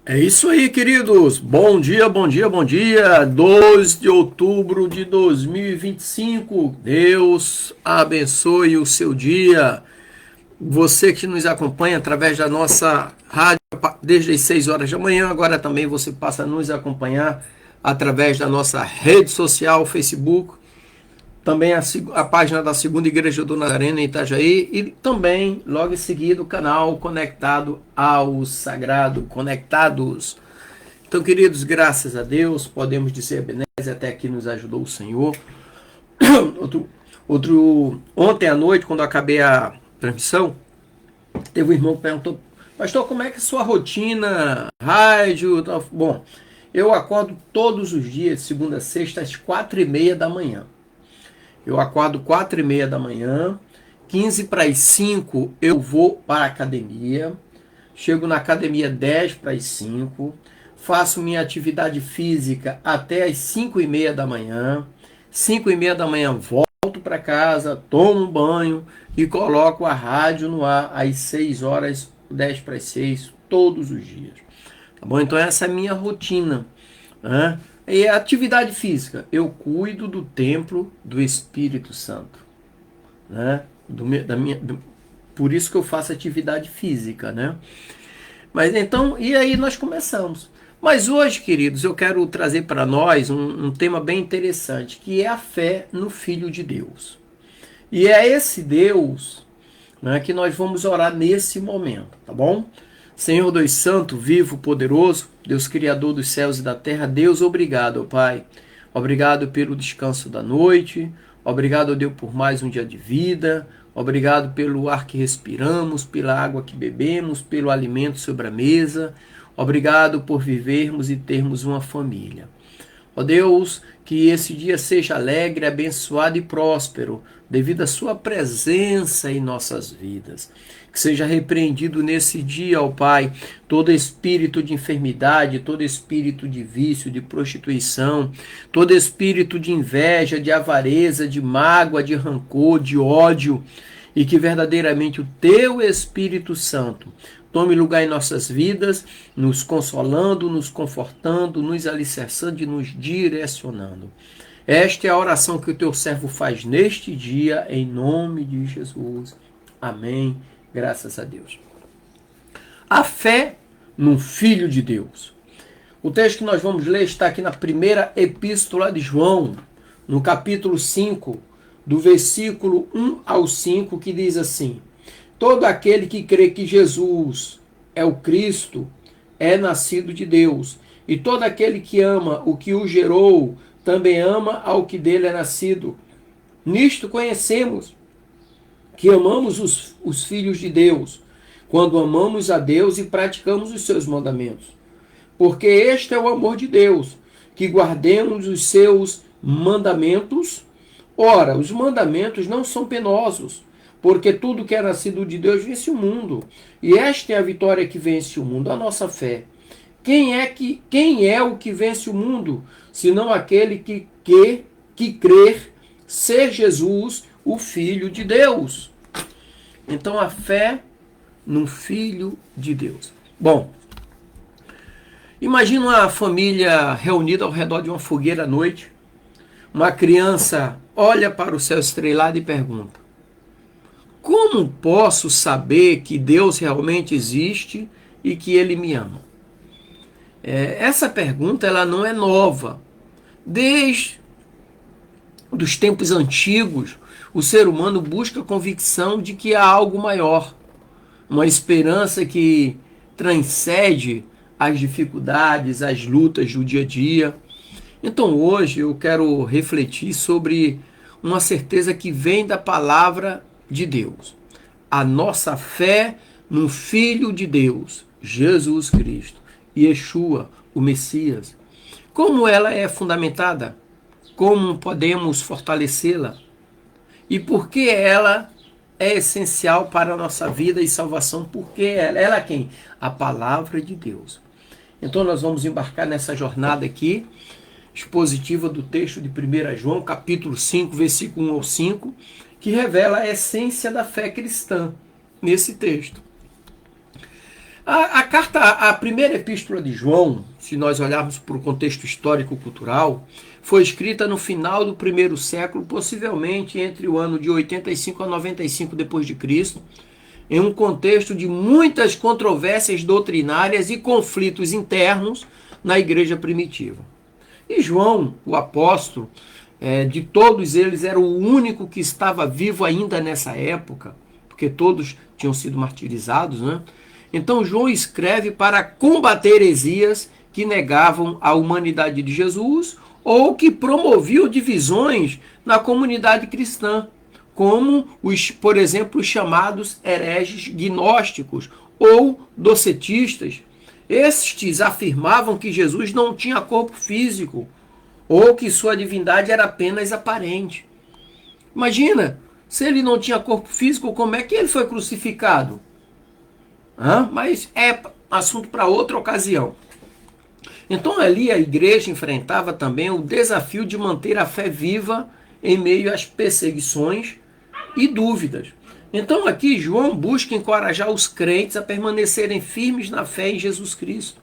É isso aí, queridos. Bom dia, bom dia, bom dia. 2 de outubro de 2025. Deus abençoe o seu dia. Você que nos acompanha através da nossa rádio desde as 6 horas da manhã, agora também você passa a nos acompanhar através da nossa rede social, Facebook, também a página da Segunda Igreja do Nazareno em Itajaí e também, logo em seguida, o canal Conectado ao Sagrado, Conectados. Então, queridos, graças a Deus, podemos dizer, Ebenezer, até aqui nos ajudou o Senhor. Ontem à noite, quando eu acabei a transmissão, teve um irmão que perguntou: pastor, como é que é a sua rotina, rádio? Bom, eu acordo todos os dias, de segunda a sexta, às 4:30 da manhã. Eu acordo 4:30 da manhã, 15 para as 5 eu vou para a academia, chego na academia 10 para as 5, faço minha atividade física até as 5:30 da manhã, 5:30 da manhã volto para casa, tomo um banho e coloco a rádio no ar às 6 horas, 10 para as 6, todos os dias. Tá bom? Então essa é a minha rotina, né? E a atividade física, eu cuido do templo do Espírito Santo, né? Por isso que eu faço atividade física, né? Mas então, e aí nós começamos. Mas hoje, queridos, eu quero trazer para nós um tema bem interessante, que é a fé no Filho de Deus. E é esse Deus, né, que nós vamos orar nesse momento, tá bom? Senhor Deus Santo, vivo, poderoso, Deus Criador dos céus e da terra, Deus, obrigado, ó Pai. Obrigado pelo descanso da noite, obrigado, ó Deus, por mais um dia de vida, obrigado pelo ar que respiramos, pela água que bebemos, pelo alimento sobre a mesa, obrigado por vivermos e termos uma família. Ó Deus, que esse dia seja alegre, abençoado e próspero, devido à sua presença em nossas vidas. Que seja repreendido nesse dia, ó Pai, todo espírito de enfermidade, todo espírito de vício, de prostituição, todo espírito de inveja, de avareza, de mágoa, de rancor, de ódio, e que verdadeiramente o Teu Espírito Santo tome lugar em nossas vidas, nos consolando, nos confortando, nos alicerçando e nos direcionando. Esta é a oração que o teu servo faz neste dia, em nome de Jesus. Amém. Graças a Deus. A fé no Filho de Deus. O texto que nós vamos ler está aqui na primeira epístola de João, no capítulo 5, do versículo 1 ao 5, que diz assim: todo aquele que crê que Jesus é o Cristo é nascido de Deus, e todo aquele que ama o que o gerou também ama ao que dele é nascido. Nisto conhecemos que amamos os filhos de Deus, quando amamos a Deus e praticamos os seus mandamentos. Porque este é o amor de Deus, que guardemos os seus mandamentos. Ora, os mandamentos não são penosos, porque tudo que é nascido de Deus vence o mundo. E esta é a vitória que vence o mundo, a nossa fé. Quem é o que vence o mundo, senão aquele que crer ser Jesus, o Filho de Deus? Então a fé no Filho de Deus. Bom, imagina uma família reunida ao redor de uma fogueira à noite. Uma criança olha para o céu estrelado e pergunta: como posso saber que Deus realmente existe e que Ele me ama? Essa pergunta ela não é nova. Desde os tempos antigos, o ser humano busca a convicção de que há algo maior, uma esperança que transcende as dificuldades, as lutas do dia a dia. Então hoje eu quero refletir sobre uma certeza que vem da palavra de Deus. A nossa fé no Filho de Deus, Jesus Cristo, Yeshua, o Messias. Como ela é fundamentada? Como podemos fortalecê-la? E por que ela é essencial para a nossa vida e salvação? Porque ela é quem? A palavra de Deus. Então nós vamos embarcar nessa jornada aqui, expositiva do texto de 1 João, capítulo 5, versículo 1 ao 5, que revela a essência da fé cristã nesse texto. A primeira epístola de João, se nós olharmos para o contexto histórico-cultural, foi escrita no final do primeiro século, possivelmente entre o ano de 85 a 95 depois de Cristo, em um contexto de muitas controvérsias doutrinárias e conflitos internos na igreja primitiva. E João, o apóstolo, de todos eles, era o único que estava vivo ainda nessa época, porque todos tinham sido martirizados, né? Então João escreve para combater heresias que negavam a humanidade de Jesus ou que promoviam divisões na comunidade cristã, como, por exemplo, os chamados hereges gnósticos ou docetistas. Estes afirmavam que Jesus não tinha corpo físico ou que sua divindade era apenas aparente. Imagina, se ele não tinha corpo físico, como é que ele foi crucificado? Mas é assunto para outra ocasião. Então ali a igreja enfrentava também o desafio de manter a fé viva em meio às perseguições e dúvidas. Então aqui João busca encorajar os crentes a permanecerem firmes na fé em Jesus Cristo,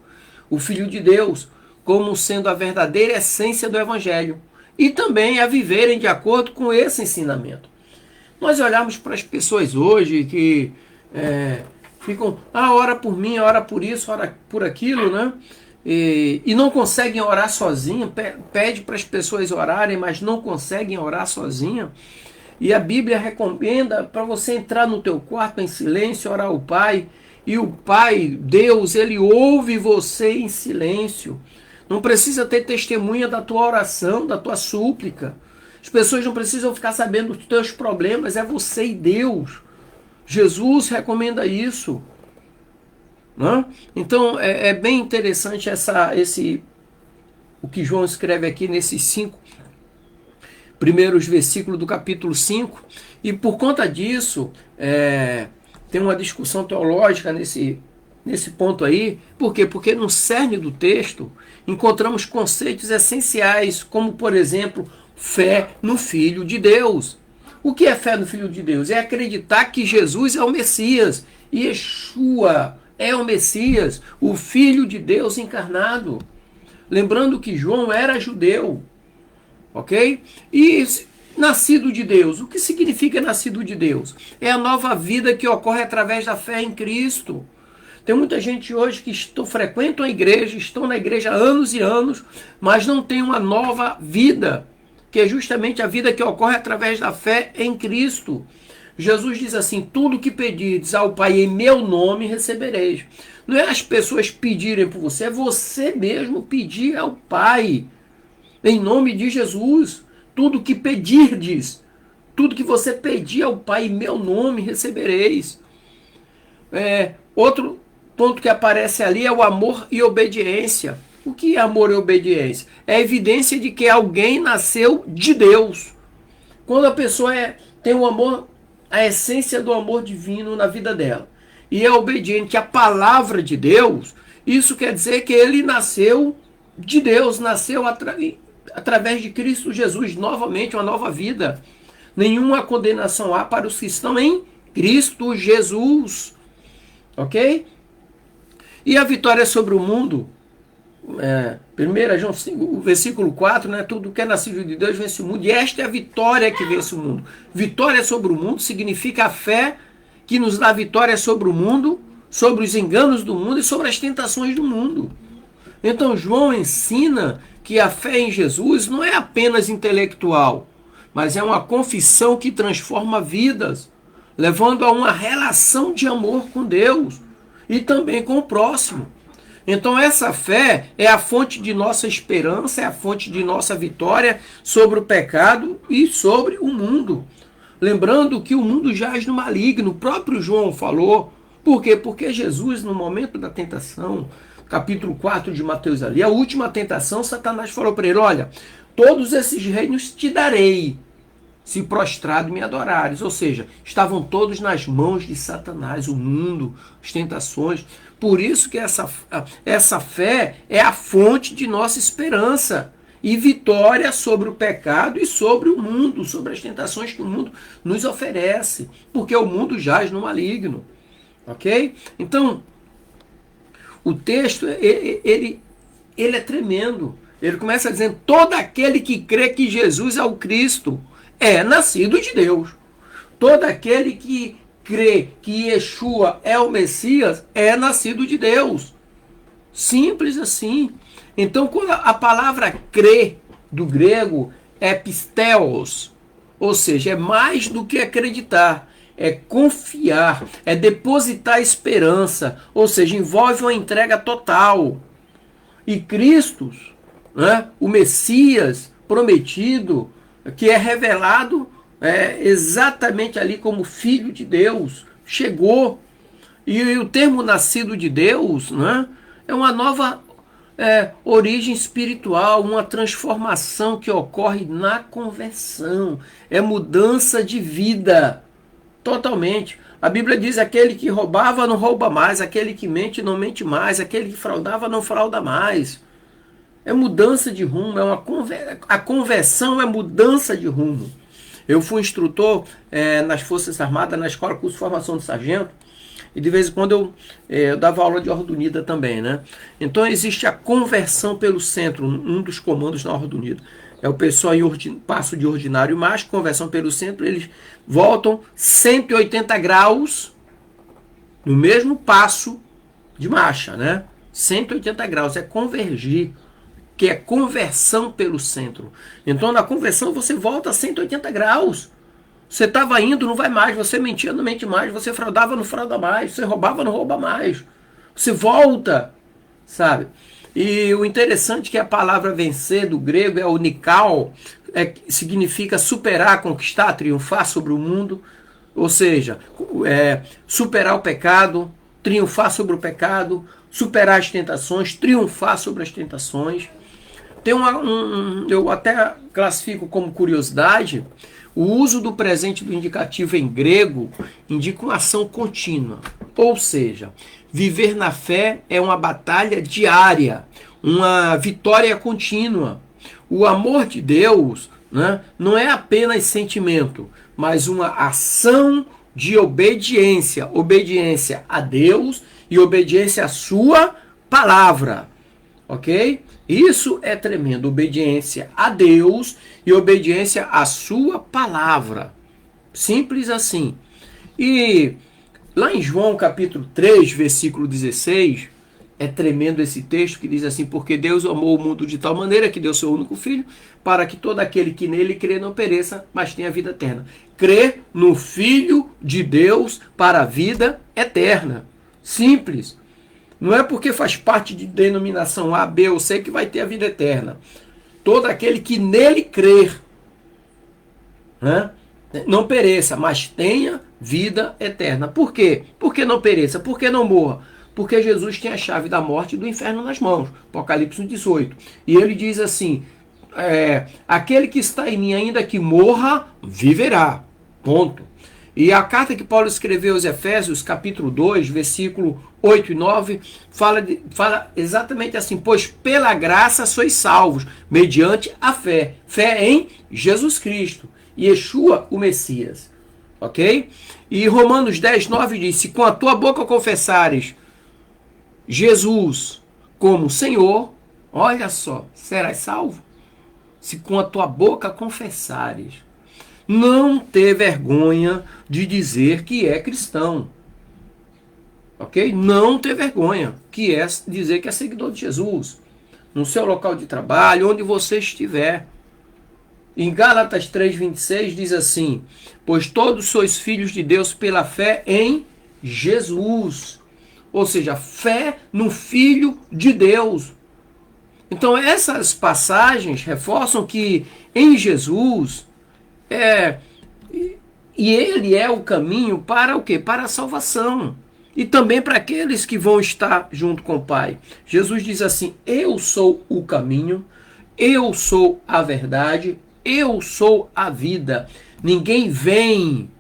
o Filho de Deus, como sendo a verdadeira essência do Evangelho, e também a viverem de acordo com esse ensinamento. Nós olhamos para as pessoas hoje que ficam, ora por mim, ora por isso, ora por aquilo, né? E não conseguem orar sozinha, pede para as pessoas orarem, mas não conseguem orar sozinha. E a Bíblia recomenda para você entrar no teu quarto em silêncio, orar ao Pai, e o Pai, Deus, ele ouve você em silêncio. Não precisa ter testemunha da tua oração, da tua súplica. As pessoas não precisam ficar sabendo dos teus problemas, é você e Deus. Jesus recomenda isso. Né? Então é bem interessante o que João escreve aqui nesses 5 primeiros versículos do capítulo 5. E por conta disso, tem uma discussão teológica nesse ponto aí. Por quê? Porque no cerne do texto encontramos conceitos essenciais, como, por exemplo, fé no Filho de Deus. O que é fé no Filho de Deus? É acreditar que Jesus é o Messias. Yeshua é o Messias, o Filho de Deus encarnado. Lembrando que João era judeu. Ok? E nascido de Deus. O que significa nascido de Deus? É a nova vida que ocorre através da fé em Cristo. Tem muita gente hoje que frequentam a igreja, estão na igreja há anos e anos, mas não tem uma nova vida, que é justamente a vida que ocorre através da fé em Cristo. Jesus diz assim, tudo que pedirdes ao Pai em meu nome recebereis. Não é as pessoas pedirem por você, é você mesmo pedir ao Pai. Em nome de Jesus, tudo que pedirdes, tudo que você pedir ao Pai em meu nome recebereis. Outro ponto que aparece ali é o amor e obediência. O que é amor e obediência? É a evidência de que alguém nasceu de Deus. Quando a pessoa tem o amor, a essência do amor divino na vida dela, e é obediente à palavra de Deus, isso quer dizer que ele nasceu de Deus, nasceu através de Cristo Jesus, novamente uma nova vida. Nenhuma condenação há para os que estão em Cristo Jesus. Ok? E a vitória sobre o mundo, 1 João 5, versículo 4, né? Tudo que é nascido de Deus vence o mundo, e esta é a vitória que vence o mundo. Vitória sobre o mundo significa a fé que nos dá vitória sobre o mundo, sobre os enganos do mundo e sobre as tentações do mundo. Então João ensina que a fé em Jesus não é apenas intelectual, mas é uma confissão que transforma vidas, levando a uma relação de amor com Deus e também com o próximo. Então essa fé é a fonte de nossa esperança, é a fonte de nossa vitória sobre o pecado e sobre o mundo. Lembrando que o mundo jaz no maligno, o próprio João falou. Por quê? Porque Jesus, no momento da tentação, capítulo 4 de Mateus ali, a última tentação, Satanás falou para ele, olha, todos esses reinos te darei, se prostrado me adorares. Ou seja, estavam todos nas mãos de Satanás, o mundo, as tentações. Por isso que essa fé é a fonte de nossa esperança e vitória sobre o pecado e sobre o mundo, sobre as tentações que o mundo nos oferece, porque o mundo jaz no maligno. Ok? Então, O texto, ele é tremendo. Ele começa dizendo: todo aquele que crê que Jesus é o Cristo é nascido de Deus. Todo aquele que crê que Yeshua é o Messias é nascido de Deus. Simples assim. Então, quando a palavra crer do grego é pisteos, ou seja, é mais do que acreditar, é confiar, é depositar esperança, ou seja, envolve uma entrega total. E Cristo, né, o Messias prometido, que é revelado exatamente ali como Filho de Deus, chegou. E o termo nascido de Deus, né, é uma nova origem espiritual, uma transformação que ocorre na conversão, é mudança de vida, totalmente. A Bíblia diz: aquele que roubava não rouba mais, aquele que mente não mente mais, aquele que fraudava não frauda mais. É mudança de rumo, a conversão é mudança de rumo. Eu fui instrutor nas Forças Armadas, na escola curso de formação de sargento, e de vez em quando eu dava aula de Ordem Unida também, né? Então existe a conversão pelo centro, um dos comandos na Ordem Unida. É o pessoal em passo de ordinário mais, conversão pelo centro, eles voltam 180 graus no mesmo passo de marcha, né? 180 graus, é convergir, que é conversão pelo centro. Então na conversão você volta a 180 graus. Você estava indo, não vai mais. Você mentia, não mente mais. Você fraudava, não frauda mais. Você roubava, não rouba mais. Você volta, sabe? E o interessante é que a palavra vencer do grego é unikal, significa superar, conquistar, triunfar sobre o mundo. Ou seja, superar o pecado, triunfar sobre o pecado, superar as tentações, triunfar sobre as tentações. Tem eu até classifico como curiosidade. O uso do presente do indicativo em grego indica uma ação contínua. Ou seja, viver na fé é uma batalha diária, uma vitória contínua. O amor de Deus, né, não é apenas sentimento, mas uma ação de obediência. Obediência a Deus e obediência à sua palavra. Ok? Isso é tremendo. Obediência a Deus e obediência à sua palavra. Simples assim. E lá em João capítulo 3, versículo 16, é tremendo esse texto que diz assim: porque Deus amou o mundo de tal maneira que deu seu único filho, para que todo aquele que nele crê não pereça, mas tenha vida eterna. Crê no Filho de Deus para a vida eterna. Simples. Não é porque faz parte de denominação A, B ou C que vai ter a vida eterna. Todo aquele que nele crer, né, não pereça, mas tenha vida eterna. Por quê? Porque não pereça, porque não morra. Porque Jesus tem a chave da morte e do inferno nas mãos. Apocalipse 18. E ele diz assim: aquele que está em mim, ainda que morra, viverá. Ponto. E a carta que Paulo escreveu aos Efésios, capítulo 2, versículo 8 e 9, fala exatamente assim: pois pela graça sois salvos, mediante a fé. Fé em Jesus Cristo, Yeshua, o Messias. Ok? E Romanos 10, 9 diz: se com a tua boca confessares Jesus como Senhor, olha só, serás salvo. Se com a tua boca confessares. Não ter vergonha de dizer que é cristão. Ok? Não ter vergonha, que é dizer que é seguidor de Jesus. No seu local de trabalho, onde você estiver. Em Gálatas 3,26 diz assim: pois todos sois filhos de Deus pela fé em Jesus. Ou seja, fé no Filho de Deus. Então essas passagens reforçam que em Jesus e ele é o caminho para o quê? Para a salvação. E também para aqueles que vão estar junto com o Pai. Jesus diz assim: eu sou o caminho, eu sou a verdade, eu sou a vida. Ninguém vem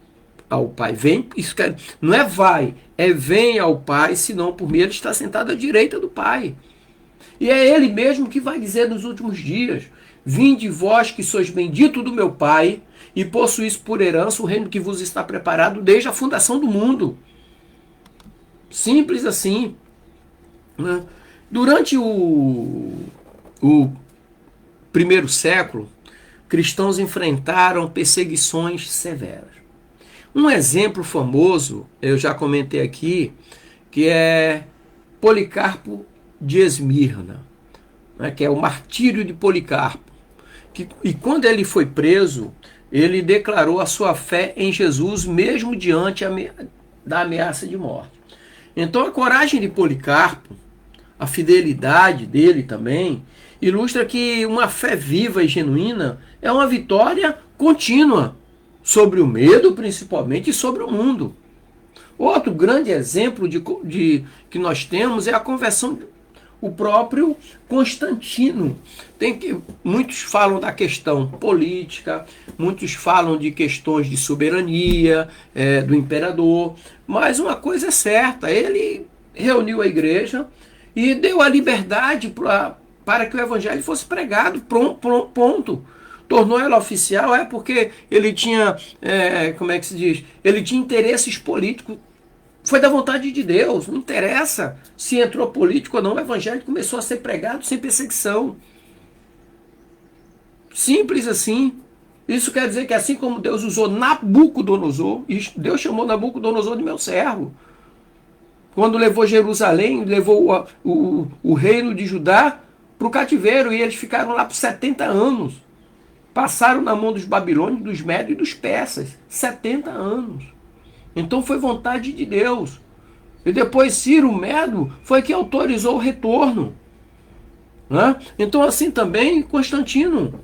ao Pai. Vem, isso não é vai, é vem ao Pai, senão por mim ele está sentado à direita do Pai. E é ele mesmo que vai dizer nos últimos dias: vinde vós que sois bendito do meu Pai, e possuís por herança o reino que vos está preparado desde a fundação do mundo. Simples assim. né? Durante o primeiro século, cristãos enfrentaram perseguições severas. Um exemplo famoso, eu já comentei aqui, que é Policarpo de Esmirna, né, que é o martírio de Policarpo. E quando ele foi preso, ele declarou a sua fé em Jesus, mesmo diante da ameaça de morte. Então a coragem de Policarpo, a fidelidade dele também, ilustra que uma fé viva e genuína é uma vitória contínua sobre o medo, principalmente, e sobre o mundo. Outro grande exemplo que nós temos é a conversão, o próprio Constantino. Muitos falam da questão política, muitos falam de questões de soberania do imperador, mas uma coisa é certa, ele reuniu a igreja e deu a liberdade para que o evangelho fosse pregado, ponto. Tornou ela oficial porque ele tinha, como é que se diz? Ele tinha interesses políticos. Foi da vontade de Deus, não interessa se entrou político ou não, o evangelho começou a ser pregado sem perseguição. Simples assim. Isso quer dizer que assim como Deus usou Nabucodonosor, Deus chamou Nabucodonosor de meu servo. Quando levou Jerusalém, levou o reino de Judá para o cativeiro, e eles ficaram lá por 70 anos. Passaram na mão dos babilônios, dos médios e dos persas. 70 anos. Então foi vontade de Deus. E depois Ciro Medo foi quem autorizou o retorno. Né? Então assim também Constantino.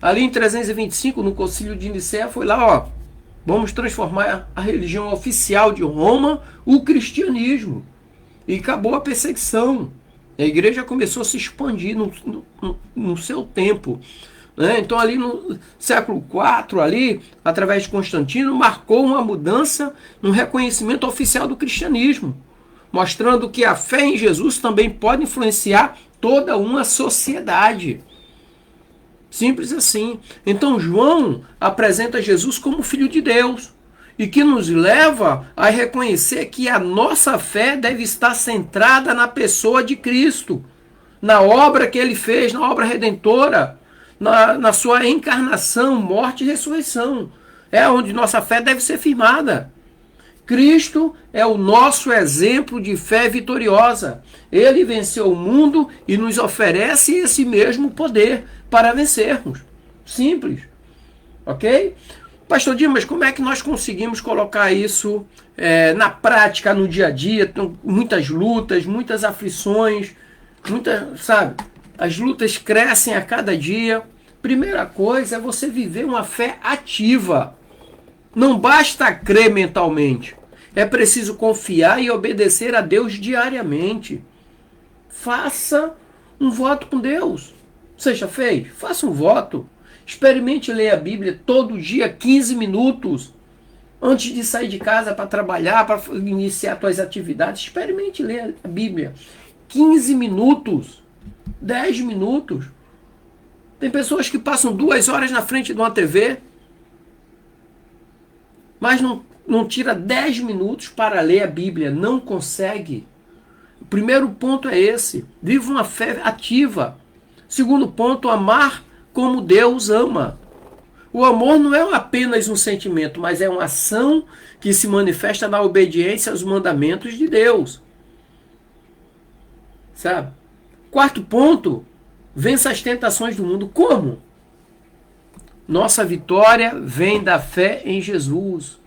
Ali em 325, no concílio de Nicéia, foi lá, ó, vamos transformar a religião oficial de Roma, o cristianismo. E acabou a perseguição. A igreja começou a se expandir no seu tempo. Então ali no século IV, ali, através de Constantino, marcou uma mudança no reconhecimento oficial do cristianismo, mostrando que a fé em Jesus também pode influenciar toda uma sociedade. Simples assim. Então João apresenta Jesus como Filho de Deus, e que nos leva a reconhecer que a nossa fé deve estar centrada na pessoa de Cristo, na obra que ele fez, na obra redentora, na sua encarnação, morte e ressurreição. É onde nossa fé deve ser firmada. Cristo é o nosso exemplo de fé vitoriosa. Ele venceu o mundo e nos oferece esse mesmo poder para vencermos. Simples. Ok? Pastor Dimas, mas como é que nós conseguimos colocar isso na prática, no dia a dia? Muitas lutas, muitas aflições, sabe? As lutas crescem a cada dia. Primeira coisa é você viver uma fé ativa. Não basta crer mentalmente. É preciso confiar e obedecer a Deus diariamente. Faça um voto com Deus. Você já fez? Faça um voto. Experimente ler a Bíblia todo dia, 15 minutos. Antes de sair de casa para trabalhar, para iniciar suas atividades, experimente ler a Bíblia. 15 minutos. 10 minutos. Tem pessoas que passam 2 horas na frente de uma TV, mas não tira 10 minutos para ler a Bíblia. Não consegue. O primeiro ponto é esse. Viva uma fé ativa. Segundo ponto, amar como Deus ama. O amor não é apenas um sentimento, mas é uma ação que se manifesta na obediência aos mandamentos de Deus. Sabe? Quarto ponto, vença as tentações do mundo. Como? Nossa vitória vem da fé em Jesus.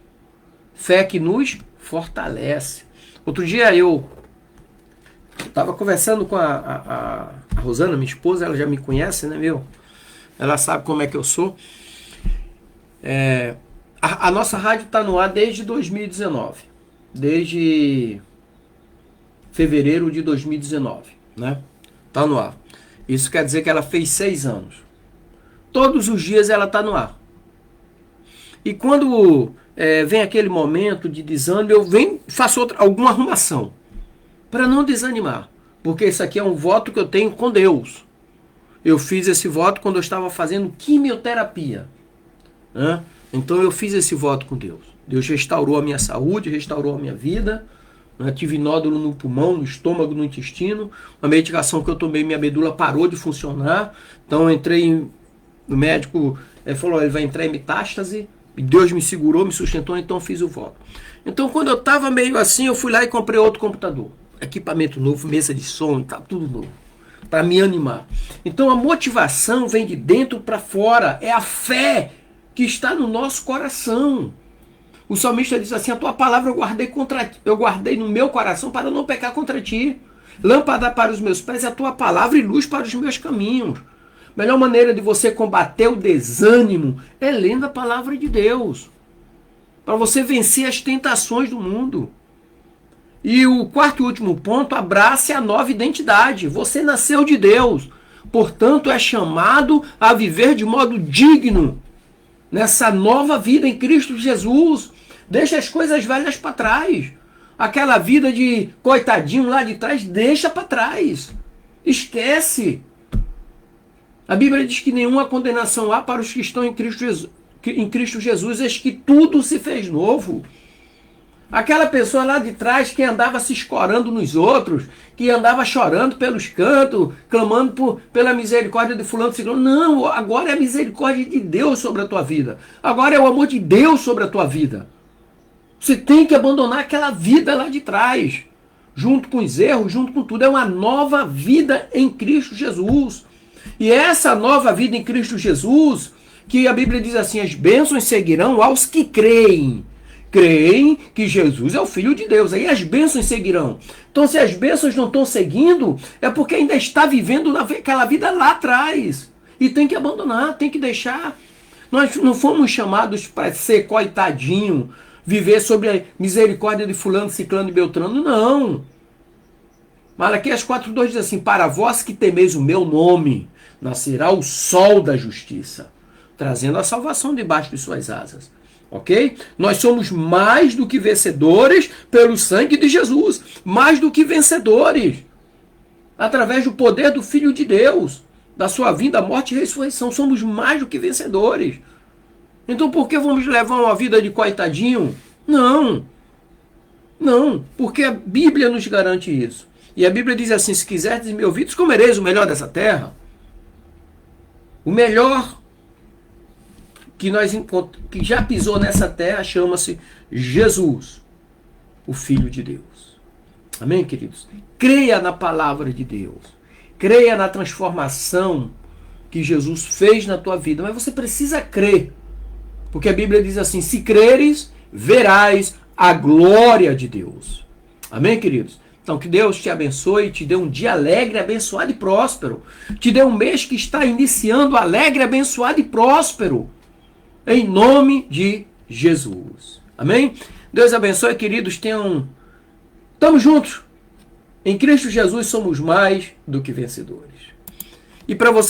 Fé que nos fortalece. Outro dia eu estava conversando com a Rosana, minha esposa, ela já me conhece, né, meu? Ela sabe como é que eu sou. A nossa rádio está no ar desde 2019. Desde fevereiro de 2019, né? Está no ar. Isso quer dizer que ela fez 6 anos. Todos os dias ela está no ar. E quando vem aquele momento de desânimo, eu faço alguma arrumação para não desanimar. Porque isso aqui é um voto que eu tenho com Deus. Eu fiz esse voto quando eu estava fazendo quimioterapia. Então eu fiz esse voto com Deus. Deus restaurou a minha saúde, restaurou a minha vida. né? Tive nódulo no pulmão, no estômago, no intestino. A medicação que eu tomei, minha medula parou de funcionar. Então eu entrei no médico, ele falou, ele vai entrar em metástase. E Deus me segurou, me sustentou, então eu fiz o voto. Então quando eu estava meio assim, eu fui lá e comprei outro computador. Equipamento novo, mesa de som, tá tudo novo. Para me animar. Então a motivação vem de dentro para fora. É a fé que está no nosso coração. O salmista diz assim: a tua palavra eu guardei no meu coração para não pecar contra ti. Lâmpada para os meus pés é a tua palavra e luz para os meus caminhos. Melhor maneira de você combater o desânimo é lendo a palavra de Deus. Para você vencer as tentações do mundo. E o quarto e último ponto, abrace a nova identidade. Você nasceu de Deus. Portanto, é chamado a viver de modo digno nessa nova vida em Cristo Jesus. Deixa as coisas velhas para trás. Aquela vida de coitadinho lá de trás, deixa para trás. Esquece. A Bíblia diz que nenhuma condenação há para os que estão em Cristo Jesus, eis que tudo se fez novo. Aquela pessoa lá de trás que andava se escorando nos outros, que andava chorando pelos cantos, clamando pela misericórdia de fulano, ciclano. Não, agora é a misericórdia de Deus sobre a tua vida. Agora é o amor de Deus sobre a tua vida. Você tem que abandonar aquela vida lá de trás, junto com os erros, junto com tudo. É uma nova vida em Cristo Jesus. E essa nova vida em Cristo Jesus, que a Bíblia diz assim, as bênçãos seguirão aos que creem. Creem que Jesus é o Filho de Deus. Aí as bênçãos seguirão. Então, se as bênçãos não estão seguindo, é porque ainda está vivendo naquela vida lá atrás. E tem que abandonar, tem que deixar. Nós não fomos chamados para ser coitadinho, viver sobre a misericórdia de fulano, ciclano e beltrano. Não. Malaquias 4:2 diz assim, para vós que temeis o meu nome, nascerá o sol da justiça, trazendo a salvação debaixo de suas asas. Ok? Nós somos mais do que vencedores pelo sangue de Jesus. Mais do que vencedores. Através do poder do Filho de Deus. Da sua vinda, morte e ressurreição. Somos mais do que vencedores. Então por que vamos levar uma vida de coitadinho? Não. Não. Porque a Bíblia nos garante isso. E a Bíblia diz assim, se quiserdes me ouvir, comereis o melhor dessa terra. O melhor que já pisou nessa terra chama-se Jesus, o Filho de Deus. Amém, queridos? Creia na palavra de Deus. Creia na transformação que Jesus fez na tua vida. Mas você precisa crer. Porque a Bíblia diz assim, se creres, verás a glória de Deus. Amém, queridos? Então, que Deus te abençoe, te dê um dia alegre, abençoado e próspero. Te dê um mês que está iniciando alegre, abençoado e próspero. Em nome de Jesus. Amém? Deus abençoe, queridos. Estamos juntos. Em Cristo Jesus somos mais do que vencedores. E para você